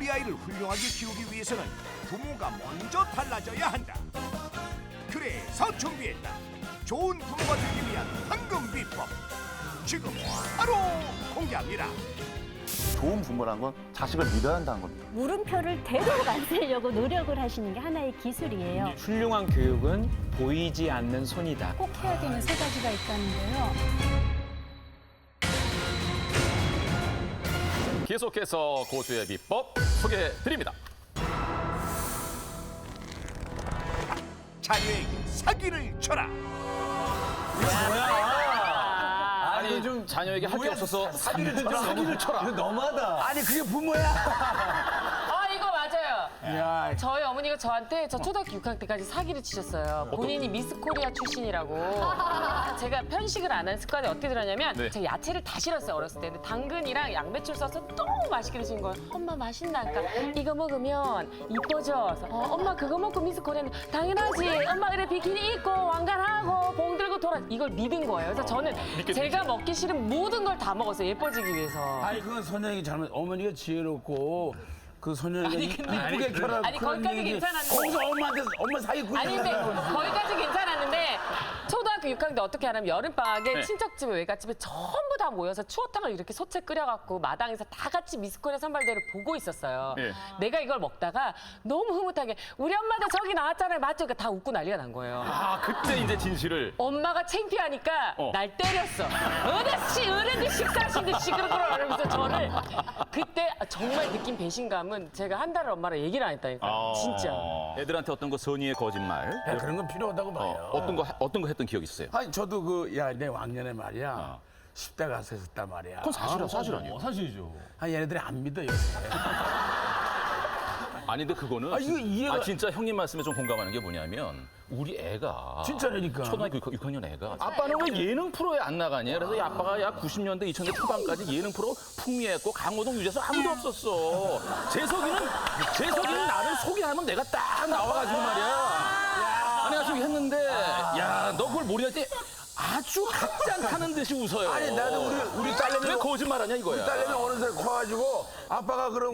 우리 아이를 훌륭하게 키우기 위해서는 부모가 먼저 달라져야 한다. 그래서 준비했다. 좋은 부모가 되기 위한 황금 비법. 지금 바로 공개합니다. 좋은 부모란 건 자식을 믿어야 한다는 겁니다. 물음표를 되도록 안 쓰려고 노력을 하시는 게 하나의 기술이에요. 훌륭한 교육은 보이지 않는 손이다. 꼭 해야 되는 세 가지가 있다는데요. 계속해서 고수의 비법 소개해드립니다. 자녀에게 사기를 쳐라. 아니 좀 자녀에게 할 게 없어서 사기를 쳐라. 이거 너무하다. 아니 그게 부모야? 이거 맞아요. 야, 저희 어머니가 저한테 저 초등학교 6학년 때까지 사기를 치셨어요. 본인이 미스 코리아 출신이라고. 제가 편식을 안 하는 습관이 어떻게 들었냐면 네. 제가 야채를 다 싫었어요, 어렸을 때. 근데 당근이랑 양배추를 써서 너무 맛있게 드시는 거예요. 엄마 맛있나? 그러니까 이거 먹으면 이뻐져. 그래서, 엄마 그거 먹고 미스 코리아는 당연하지. 엄마 그래 비키니 입고 왕관하고 봉 들고 돌아. 이걸 믿은 거예요. 그래서 저는 제가 먹기 싫은 모든 걸 다 먹었어요, 예뻐지기 위해서. 아니 그건 선영이 잘못. 어머니가 지혜롭고 그 선영이가 이쁘게 켜라. 아니, 거기까지 괜찮았는데. 거기서 엄마한테 엄마 사기꾼. 아니 근데 거기까지 괜찮았는데 초등학교 6학년 때 어떻게 하냐면 여름방학에 네. 친척집에 외갓집에 전부 다 모여서 추어탕을 이렇게 소채 끓여갖고 마당에서 다 같이 미스코리아 선발대를 보고 있었어요. 네. 내가 이걸 먹다가 너무 흐뭇하게 우리 엄마도 저기 나왔잖아요. 맞죠? 그러니까 다 웃고 난리가 난 거예요. 아 그때 이제 진실을 엄마가 창피하니까 어. 날 때렸어. 어른들 식사하시는데 시끄럽더라. 이러면서 저를 그때 정말 느낀 배신감은 제가 한 달을 엄마랑 얘기를 안 했다니까요. 진짜. 애들한테 어떤 거 선의의 거짓말 야, 그런 건 필요하다고 봐요. 어떤 거 했던 기억 있어요? 아니 저도 내 왕년에 말이야. 10대 가서 했단 말이야. 그건 사실 아니에요. 사실이죠. 얘네들이 안 믿어 요새. 아니 근데 그거는 이거 이해가. 진짜 형님 말씀에 좀 공감하는 게 뭐냐면 우리 애가 진짜라니까. 초등학교 6학년 애가 아빠는 왜 예능 프로에 안 나가냐? 그래서 이 아빠가 약 90년대 2000년대 초반까지 예능 프로 풍미했고 강호동 유재석 아무도 없었어. 재석이는 나를 소개하면 내가 딱 나와가지고 말이야. 아니 가지고 했는데 야 너 그걸 모르할 때 아주 각장 타는 듯이 웃어요. 아니 나도 우리 왜 딸내미 거짓말하냐 이거야. 딸내미 어느새 커가지고 아빠가 그럼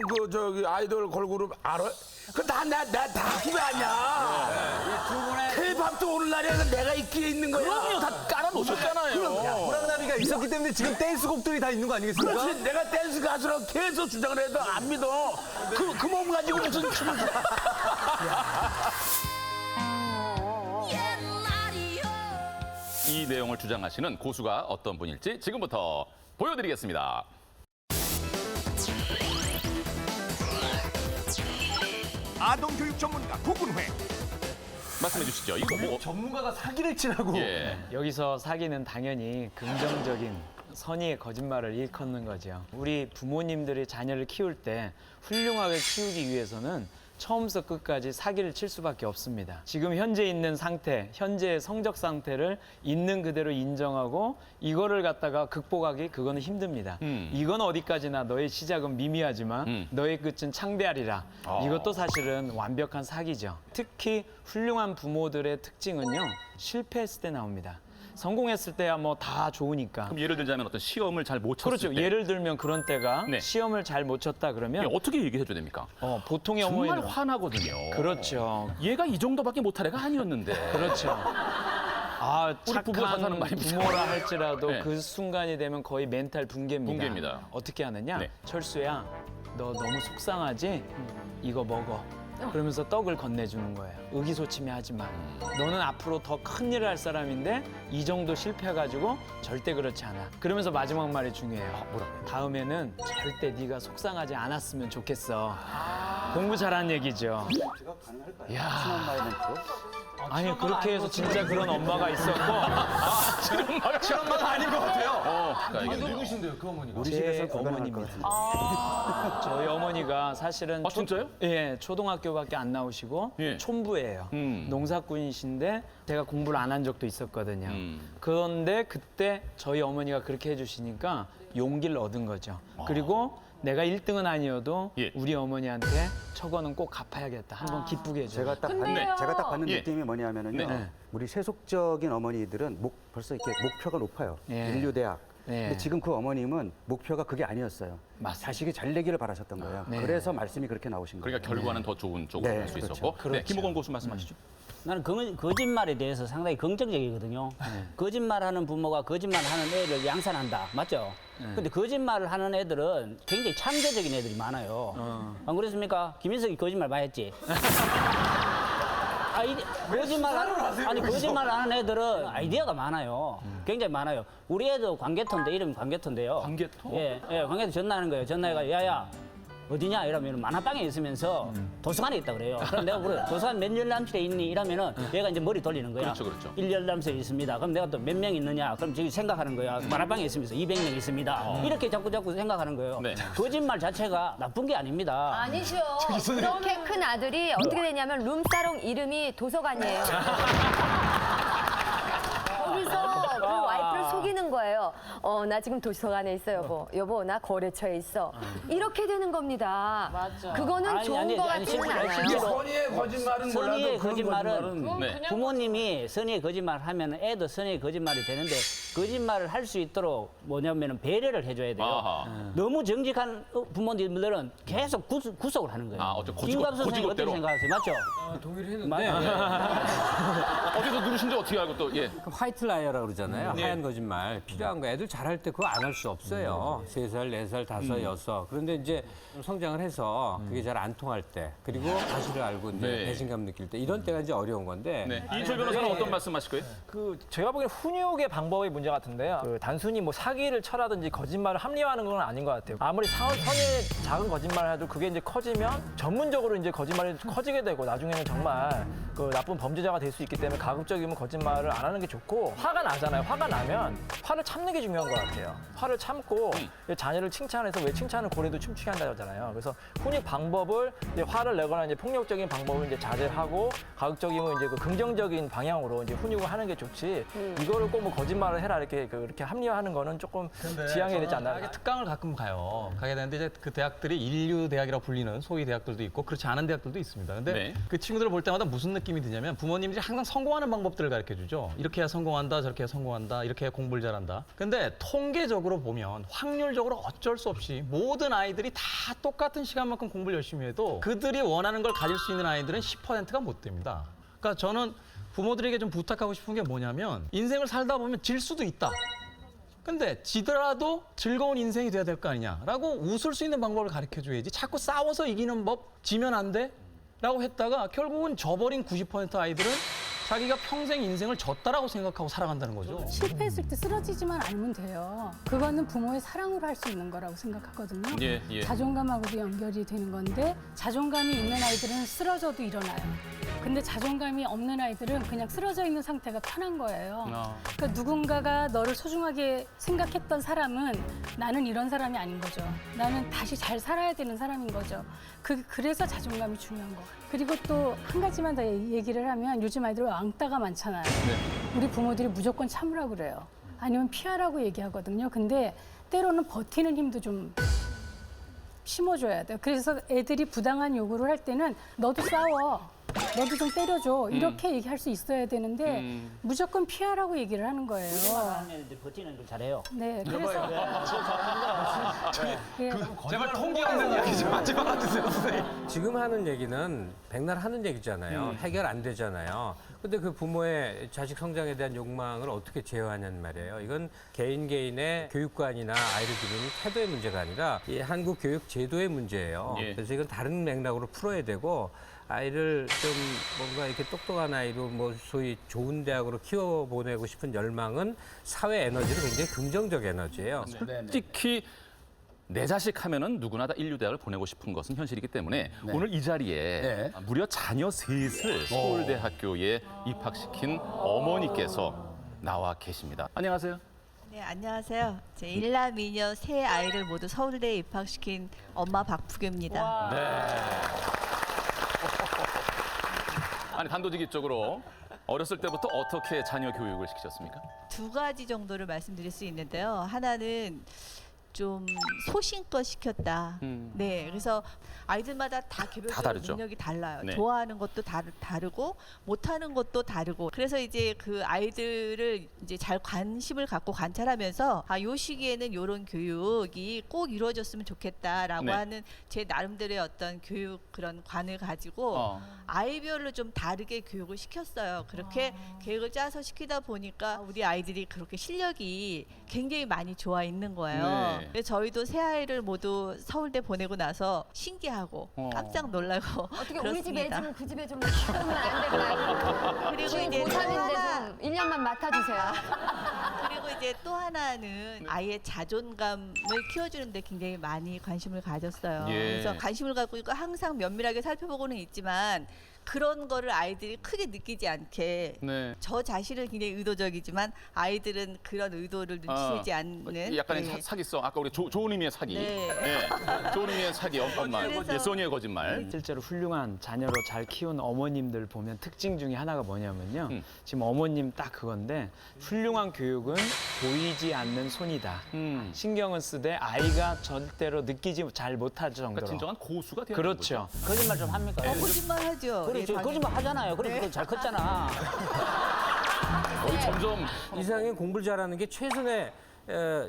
아이돌 걸그룹 알아? 그나 후배 아니야. K-팝도 오는 날이야. 내가 있기에 있는 거야. 그럼요 다 깔아놓으셨잖아요. 호랑나비가 있었기 때문에 지금 댄스곡들이 다 있는 거 아니겠습니까? 그렇지. 내가 댄스 가수라고 계속 주장을 해도 안 믿어. 그 몸 가지고 무슨 춤을 춰. 이 내용을 주장하시는 고수가 어떤 분일지 지금부터 보여드리겠습니다. 아동교육 전문가 고군회. 말씀해 주시죠. 이거 뭐? 전문가가 사기를 치라고. 예. 여기서 사기는 당연히 긍정적인 선의의 거짓말을 일컫는 거죠. 우리 부모님들이 자녀를 키울 때 훌륭하게 키우기 위해서는 처음부터 끝까지 사기를 칠 수밖에 없습니다. 지금 현재 있는 상태, 현재의 성적 상태를 있는 그대로 인정하고 이거를 갖다가 극복하기 그거는 힘듭니다. 이건 어디까지나 너의 시작은 미미하지만 너의 끝은 창대하리라. 이것도 사실은 완벽한 사기죠. 특히 훌륭한 부모들의 특징은요. 실패했을 때 나옵니다. 성공했을 때야 뭐 다 좋으니까. 그럼 예를 들자면 어떤 시험을 잘 못 쳤을 그렇죠. 때 예를 들면 그런 때가 네. 시험을 잘 못 쳤다 그러면 어떻게 얘기해 줘야 됩니까? 보통의 정말 어머니는 화나거든요. 그렇죠. 얘가 이 정도밖에 못할 애가 아니었는데. 그렇죠. 우리 부부가 착한 사는 말입니다. 부모라 할지라도 네. 그 순간이 되면 거의 멘탈 붕괴입니다. 붕괴입니다. 어떻게 하느냐? 네. 철수야, 너 너무 속상하지? 이거 먹어. 그러면서 떡을 건네주는 거예요. 의기소침해하지 마. 너는 앞으로 더 큰 일을 할 사람인데 이 정도 실패해가지고 절대 그렇지 않아. 그러면서 마지막 말이 중요해요. 뭐라고요? 다음에는 절대 네가 속상하지 않았으면 좋겠어. 공부 잘한 얘기죠. 아니 그렇게 해서 진짜 그런 엄마가 있었고 친엄마가 아닌 것 같아요. 알겠네요. 누구신데요, 그 어머니가? 제 어머니입니다. 저희 어머니가 사실은 아, 진짜요? 예, 초등학교밖에 안 나오시고 예. 촌부예요. 농사꾼이신데 제가 공부를 안 한 적도 있었거든요. 음. 그런데 그때 저희 어머니가 그렇게 해주시니까 용기를 얻은 거죠. 그리고 내가 1등은 아니어도 예. 우리 어머니한테 저거는 꼭 갚아야겠다. 한번 기쁘게 해줘. 제가 딱 근데요. 제가 딱 받는 예. 느낌이 뭐냐면은요. 네. 우리 세속적인 어머니들은 벌써 이렇게 목표가 높아요. 예. 인류대학, 네. 근데 지금 그 어머님은 목표가 그게 아니었어요. 맞습니다. 자식이 잘 되기를 바라셨던 거예요. 네. 그래서 말씀이 그렇게 나오신 거예요. 그러니까 결과는 더 좋은 쪽으로 네, 갈 수 그렇죠. 있었고. 네, 김호건 고수 말씀하시죠. 나는 거짓말에 대해서 상당히 긍정적이거든요. 거짓말하는 부모가 거짓말하는 애를 양산한다. 맞죠? 근데 거짓말을 하는 애들은 굉장히 창조적인 애들이 많아요. 안 그렇습니까? 김인석이 거짓말 많이 했지? 거짓말 하는 애들은 아이디어가 많아요. 굉장히 많아요. 우리 애도 광개토인데, 이름이 광개토인데요. 광개토? 예, 광개토 전화하는 거예요. 전화해가 야야, 어디냐? 이러면 만화방에 있으면서 도서관에 있다 그래요. 그럼 내가 물어요. 도서관 몇 열람실에 있니? 이러면은 얘가 이제 머리 돌리는 거야. 그렇죠. 1열람실에 있습니다. 그럼 내가 또 몇 명 있느냐? 그럼 저기 생각하는 거야. 만화방에 있으면서 200명 있습니다. 이렇게 자꾸 생각하는 거예요. 네. 거짓말 자체가 나쁜 게 아닙니다. 아니죠. 그렇게 큰 아들이 어떻게 되냐면 룸사롱 이름이 도서관이에요. 거기서 그 와이프를 속이는 거예요. 나 지금 도서관에 있어, 여보. 여보, 나 거래처에 있어. 이렇게 되는 겁니다. 맞아. 그거는 좋은 거 같지는 않아요. 선의의 거짓말은 몰라도 선의의 그런 거짓말은 네. 부모님이 선의의 거짓말 하면 애도 선의의 거짓말이 되는데 거짓말을 할 수 있도록 뭐냐면은 배려를 해줘야 돼요. 아하. 너무 정직한 부모님들은 계속 구속을 하는 거예요. 아, 어쩌- 김갑 선생님 어떻게 고지고대로. 생각하세요? 맞죠? 동의를 했는데 어디서 누르신지 어떻게 알고 또, 예. 화이트 라이어라고 그러잖아요. 네. 하얀 거짓말. 필요한 거. 애들 잘할 때 그거 안 할 수 없어요. 3살, 4살, 5, 6. 그런데 이제 성장을 해서 그게 잘 안 통할 때, 그리고 사실을 알고 이제 네. 배신감 느낄 때, 이런 때가 이제 어려운 건데. 네. 이인철 변호사는 어떤 말씀하실 거예요? 제가 보기엔 훈육의 방법의 문제 같은데요. 단순히 뭐 사기를 쳐라든지 거짓말을 합리화하는 건 아닌 것 같아요. 아무리 선의의 작은 거짓말을 해도 그게 이제 커지면 전문적으로 이제 거짓말이 커지게 되고 나중에는 정말 그 나쁜 범죄자가 될 수 있기 때문에 가급적이면 거짓말을 안 하는 게 좋고 화가 나잖아요. 화가 나면 화를 참는 게 중요한 것 같아요. 화를 참고 자녀를 칭찬해서 왜 칭찬을 고래도 춤추게 한다잖아요. 그래서 훈육 방법을 이제 화를 내거나 이제 폭력적인 방법을 이제 자제하고 가급적이면 이제 그 긍정적인 방향으로 이제 훈육을 하는 게 좋지. 이거를 꼭 뭐 거짓말을 해라 이렇게 합리화하는 거는 조금 지양해야 되지 않나. 특강을 가끔 가게 되는데 이제 그 대학들이 인류 대학이라고 불리는 소위 대학들도 있고 그렇지 않은 대학들도 있습니다. 근데 네. 그 친구들을 볼 때마다 무슨 느낌이 드냐면 부모님들이 항상 성공하는 방법들을 가르쳐 주죠. 이렇게 해야 성공한다, 저렇게 해야 성공한다, 이렇게 해야 공부를 잘한다. 근데 통계적으로 보면 확률적으로 어쩔 수 없이 모든 아이들이 다 똑같은 시간만큼 공부를 열심히 해도 그들이 원하는 걸 가질 수 있는 아이들은 10%가 못 됩니다. 그러니까 저는 부모들에게 좀 부탁하고 싶은 게 뭐냐면 인생을 살다 보면 질 수도 있다. 근데 지더라도 즐거운 인생이 돼야 될 거 아니냐라고 웃을 수 있는 방법을 가르쳐줘야지 자꾸 싸워서 이기는 법 지면 안 돼? 라고 했다가 결국은 져버린 90% 아이들은 자기가 평생 인생을 졌다라고 생각하고 살아간다는 거죠. 실패했을 때 쓰러지지만 않으면 돼요. 그거는 부모의 사랑으로 할 수 있는 거라고 생각하거든요. 예. 자존감하고도 연결이 되는 건데 자존감이 있는 아이들은 쓰러져도 일어나요. 근데 자존감이 없는 아이들은 그냥 쓰러져 있는 상태가 편한 거예요. 그러니까 누군가가 너를 소중하게 생각했던 사람은 나는 이런 사람이 아닌 거죠. 나는 다시 잘 살아야 되는 사람인 거죠. 그래서 자존감이 중요한 거. 그리고 또 한 가지만 더 얘기를 하면 요즘 아이들 왕따가 많잖아요. 우리 부모들이 무조건 참으라고 그래요. 아니면 피하라고 얘기하거든요. 근데 때로는 버티는 힘도 좀 심어줘야 돼요. 그래서 애들이 부당한 요구를 할 때는 너도 싸워. 너도 좀 때려줘. 이렇게 얘기할 수 있어야 되는데 무조건 피하라고 얘기를 하는 거예요. 애들 버티는 걸 잘해요. 네, 그래서 제발 통계 없는 이야기 좀 하지 말아주세요, 선생님. 지금 하는 얘기는 백날 하는 얘기잖아요. 해결 안 되잖아요. 근데 그 부모의 자식 성장에 대한 욕망을 어떻게 제어하냐는 말이에요. 이건 개인의 교육관이나 아이를 기르는 태도의 문제가 아니라 이 한국 교육 제도의 문제예요. 예. 그래서 이건 다른 맥락으로 풀어야 되고 아이를 좀 뭔가 이렇게 똑똑한 아이로 뭐 소위 좋은 대학으로 키워보내고 싶은 열망은 사회 에너지로 굉장히 긍정적 에너지예요. 솔직히 내 자식 하면은 누구나 다 인류대학을 보내고 싶은 것은 현실이기 때문에 오늘 이 자리에 무려 자녀 셋을 서울대학교에 입학시킨 어머니께서 나와 계십니다. 안녕하세요. 네, 안녕하세요. 제 일남이녀 세 아이를 모두 서울대에 입학시킨 엄마 박부교입니다. 네. 아니 단도직입적으로 어렸을 때부터 어떻게 자녀 교육을 시키셨습니까? 두 가지 정도를 말씀드릴 수 있는데요. 하나는 좀 소신껏 시켰다. 네, 그래서 아이들마다 다 개별적으로 다르죠. 능력이 달라요. 네. 좋아하는 것도 다르고 못하는 것도 다르고. 그래서 이제 그 아이들을 이제 잘 관심을 갖고 관찰하면서 요 시기에는 이런 교육이 꼭 이루어졌으면 좋겠다라고 네. 하는 제 나름대로의 어떤 교육 그런 관을 가지고 아이별로 좀 다르게 교육을 시켰어요. 그렇게 계획을 짜서 시키다 보니까 우리 아이들이 그렇게 실력이 굉장히 많이 좋아 있는 거예요. 네. 그래서 저희도 새 아이를 모두 서울대 보내고 나서 신기하고 깜짝 놀라고 어떻게 그렇습니다. 우리 집 애 좀 그 집에 좀 키우면 안 될까요? 그리고 지금 이제 또 고3인데 하나- 좀 1년만 맡아주세요. 그리고 이제 또 하나는 아이의 자존감을 키워주는데 굉장히 많이 관심을 가졌어요. 예. 그래서 관심을 갖고 있고 항상 면밀하게 살펴보고는 있지만 그런 거를 아이들이 크게 느끼지 않게 네. 저 자신은 굉장히 의도적이지만 아이들은 그런 의도를 눈치채지 않는 약간의 네. 사기성. 아까 우리 좋은 의미의 사기. 네. 좋은 의미의 사기. 엄마. 그래서- 소니의 거짓말. 실제로 훌륭한 자녀로 잘 키운 어머님들 보면 특징 중에 하나가 뭐냐면요. 지금 어머님 딱 그건데 훌륭한 교육은 보이지 않는 손이다. 신경은 쓰되 아이가 절대로 느끼지 잘 못할 정도로. 그러니까 진정한 고수가 되는 그렇죠. 거짓말 좀 합니까? 거짓말 하죠. 그렇죠. 거짓말 하잖아요. 그래서 그거 잘 컸잖아. 점점 이상의 공부를 잘하는 게 최선의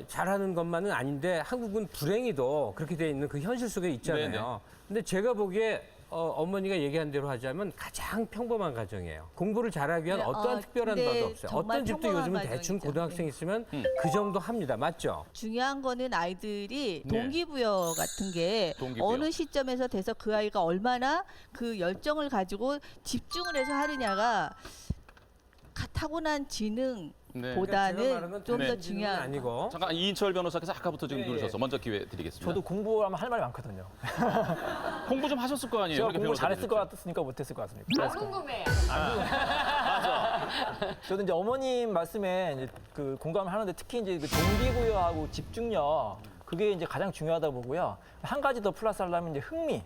잘하는 것만은 아닌데 한국은 불행히도 그렇게 돼 있는 그 현실 속에 있잖아요. 네네. 근데 제가 보기에 어머니가 얘기한 대로 하자면 가장 평범한 가정이에요. 공부를 잘하기 위한 네, 어떠한 특별한 네, 바도 없어요. 정말 어떤 집도 평범한 요즘은 대충 가정이죠. 고등학생 네. 있으면 그 정도 합니다. 맞죠? 중요한 거는 아이들이 네. 동기부여 같은 게 동기부여. 어느 시점에서 돼서 그 아이가 얼마나 그 열정을 가지고 집중을 해서 하느냐가 타고난 지능 보다는 좀 더 중요한 아니고. 잠깐 이인철 변호사께서 아까부터 지금 누르셔서 먼저 기회 드리겠습니다. 저도 공부하면 할 말이 많거든요. 공부 좀 하셨을 거 아니에요? 제가 그렇게 공부 잘했을 변호사들이. 것 같았으니까 못했을 것 같습니다. 궁금해요. 저도 이제 어머님 말씀에 이제 그 공감을 하는데 특히 이제 그 동기부여하고 집중력 그게 이제 가장 중요하다고 보고요. 한 가지 더 플러스 하려면 이제 흥미.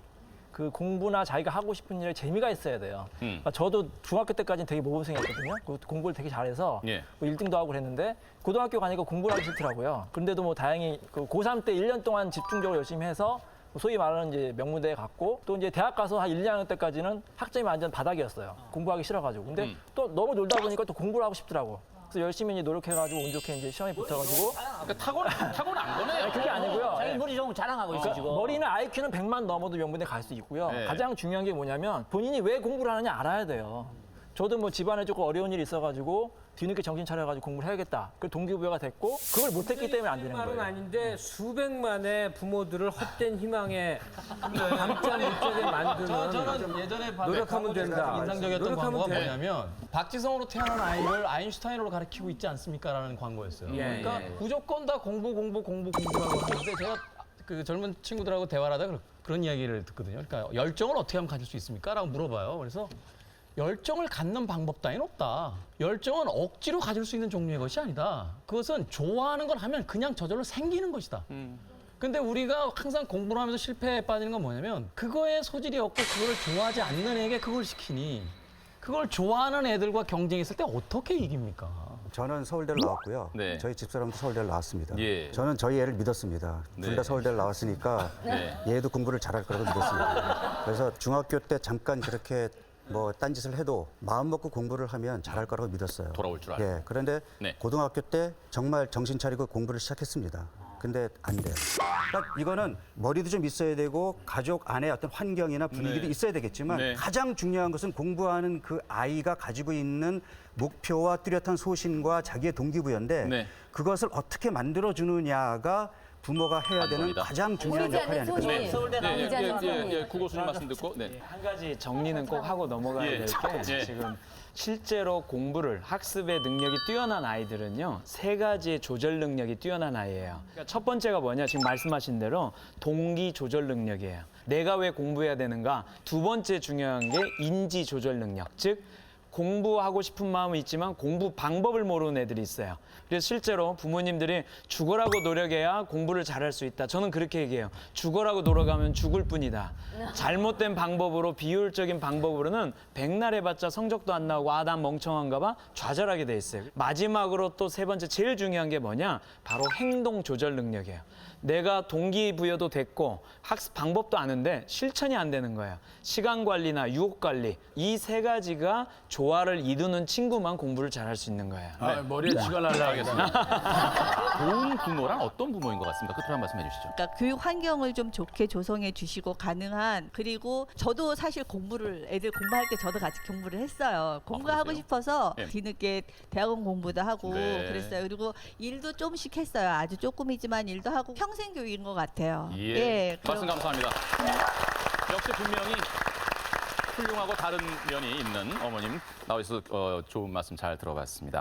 그 공부나 자기가 하고 싶은 일에 재미가 있어야 돼요. 그러니까 저도 중학교 때까지는 되게 모범생이었거든요. 공부를 되게 잘해서 예. 뭐 1등도 하고 그랬는데 고등학교 가니까 공부를 하기 싫더라고요. 그런데도 뭐 다행히 그 고3 때 1년 동안 집중적으로 열심히 해서 소위 말하는 이제 명문대에 갔고 또 이제 대학 가서 한 1, 2학년 때까지는 학점이 완전 바닥이었어요. 공부하기 싫어가지고. 근데 또 너무 놀다 보니까 또 공부를 하고 싶더라고. 그래서 열심히 이제 노력해가지고 운 좋게 이제 시험에 붙어가지고. 그러니까 타고난 거네요. 아니, 그게 아니고요. 자기 머리 좀 자랑하고 있어, 지금. 머리는 IQ는 100만 넘어도 명문대 갈 수 있고요. 네. 가장 중요한 게 뭐냐면 본인이 왜 공부를 하느냐 알아야 돼요. 저도 뭐 집안에 조금 어려운 일이 있어가지고 뒤늦게 정신 차려가지고 공부를 해야겠다. 그 동기부여가 됐고 그걸 못했기 때문에 안 되는 말은 거예요. 아닌데 수백만의 부모들을 헛된 희망에 감자 못하게 만드는 저는 예전에 봤던 노력하면 된다. 인상적이었던 노력하면 광고가 돼. 뭐냐면 박지성으로 태어난 아이를 아인슈타인으로 가르치고 있지 않습니까라는 광고였어요. 예, 그러니까 예. 무조건 다 공부라고 하는데 제가 그 젊은 친구들하고 대화를 하다가 그런 이야기를 듣거든요. 그러니까 열정을 어떻게 하면 가질 수 있습니까?라고 물어봐요. 그래서 열정을 갖는 방법 따위는 없다. 열정은 억지로 가질 수 있는 종류의 것이 아니다. 그것은 좋아하는 걸 하면 그냥 저절로 생기는 것이다. 근데 우리가 항상 공부를 하면서 실패에 빠지는 건 뭐냐면 그거에 소질이 없고 그거를 좋아하지 않는 애에게 그걸 시키니 그걸 좋아하는 애들과 경쟁했을 때 어떻게 이깁니까? 저는 서울대를 나왔고요. 네. 저희 집사람도 서울대를 나왔습니다. 예. 저는 저희 애를 믿었습니다. 둘 다 네. 서울대를 나왔으니까 네. 얘도 공부를 잘할 거라고 믿었습니다. 그래서 중학교 때 잠깐 그렇게 뭐 딴짓을 해도 마음 먹고 공부를 하면 잘할 거라고 믿었어요. 돌아올 줄 알고. 예. 그런데 네. 고등학교 때 정말 정신 차리고 공부를 시작했습니다. 근데 안 돼요. 그러니까 이거는 머리도 좀 있어야 되고 가족 안에 어떤 환경이나 분위기도 네. 있어야 되겠지만 네. 가장 중요한 것은 공부하는 그 아이가 가지고 있는 목표와 뚜렷한 소신과 자기의 동기부여인데 네. 그것을 어떻게 만들어주느냐가 부모가 해야 되는 관건이다. 가장 중요한 역할이 아닐까 네. 싶습니다. 예, 구고수님 말씀 듣고. 네. 한 가지 정리는 꼭 하고 넘어가야 예. 될 게 예. 지금 실제로 공부를 학습의 능력이 뛰어난 아이들은요 3가지의 조절 능력이 뛰어난 아이예요. 그러니까 첫 번째가 뭐냐 지금 말씀하신 대로 동기 조절 능력이에요. 내가 왜 공부해야 되는가. 두 번째 중요한 게 인지 조절 능력, 즉 공부하고 싶은 마음은 있지만 공부 방법을 모르는 애들이 있어요. 그래서 실제로 부모님들이 죽어라고 노력해야 공부를 잘할 수 있다. 저는 그렇게 얘기해요. 죽어라고 노력하면 죽을 뿐이다. 잘못된 방법으로 비효율적인 방법으로는 백날 해봤자 성적도 안 나오고 아, 난 멍청한가 봐 좌절하게 돼 있어요. 마지막으로 또 세 번째 제일 중요한 게 뭐냐? 바로 행동 조절 능력이에요. 내가 동기부여도 됐고 학습 방법도 아는데 실천이 안 되는 거예요. 시간 관리나 유혹 관리 이 세 가지가 조화를 이루는 친구만 공부를 잘할 수 있는 거예요. 머리에 쥐가 날라가겠습니다. 좋은 부모란 어떤 부모인 것 같습니까? 끝으로 한 말씀 해주시죠. 그러니까 교육 환경을 좀 좋게 조성해 주시고 가능한 그리고 저도 사실 애들 공부할 때 저도 같이 공부를 했어요. 공부하고 그러세요? 싶어서 네. 뒤늦게 대학원 공부도 하고 네. 그랬어요. 그리고 일도 좀씩 했어요. 아주 조금이지만 일도 하고 평생 교육인 것 같아요. 예. 그럼- 말씀 감사합니다. 역시 분명히 훌륭하고 다른 면이 있는 어머님 나와서 좋은 말씀 잘 들어봤습니다.